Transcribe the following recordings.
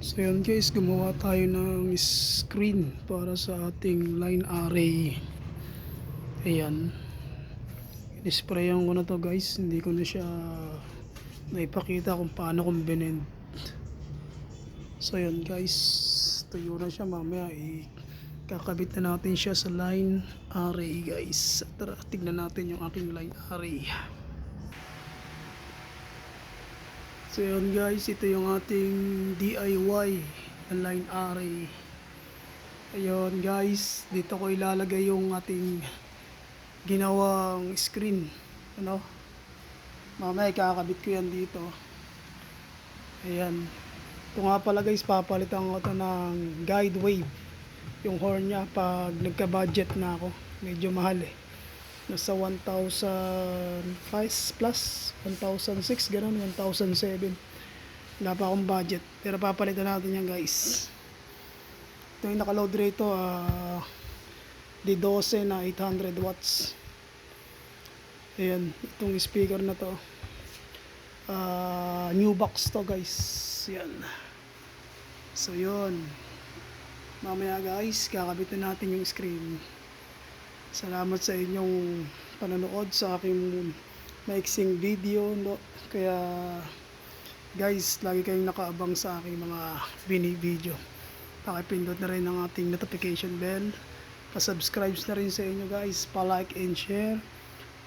So yun guys, gumawa tayo ng screen para sa ating line array. Ayan. Inisprayan ko na to guys. Hindi ko na siya naipakita kung paano kung binend. So yun guys, tuyo na siya. Mamaya kakabit na natin siya sa line array guys. Tara, tignan natin yung aking line array. So yun guys, ito yung ating DIY na line array. Ayun guys, dito ko ilalagay yung ating ginawang screen. Ano? Mamaya kakabit ko yan dito. Ayan. Ito nga pala guys, papalitan ko ito ng guide wave. Yung horn niya pag nagka-budget na ako. Medyo mahal eh. Nasa 1,005 plus, 1,006, gano'n, 1,007. Wala pa akong budget. Pero papalitan natin yan guys. Ito yung nakaload rito, D12 na 800 watts. Ayan, itong speaker na to. New box to guys. Yan. So yun. Mamaya guys, kakabitin natin yung screen. Salamat sa inyong panonood sa aking maiksing video, no? Kaya guys, lagi kayong nakaabang sa aking mga video. Pakipindot na rin ang ating notification bell. Pa-subscribe na rin sa inyo guys, pa-like and share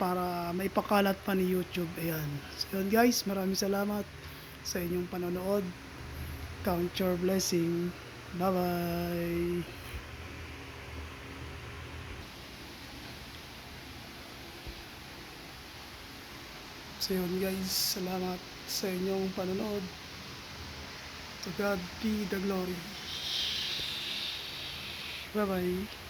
para maipakalat pa ni YouTube. Ayan. So yun guys, maraming salamat sa inyong panonood. Count your blessing. Bye bye. So yun guys, salamat sa inyong panonood. To God be the glory. Bye bye.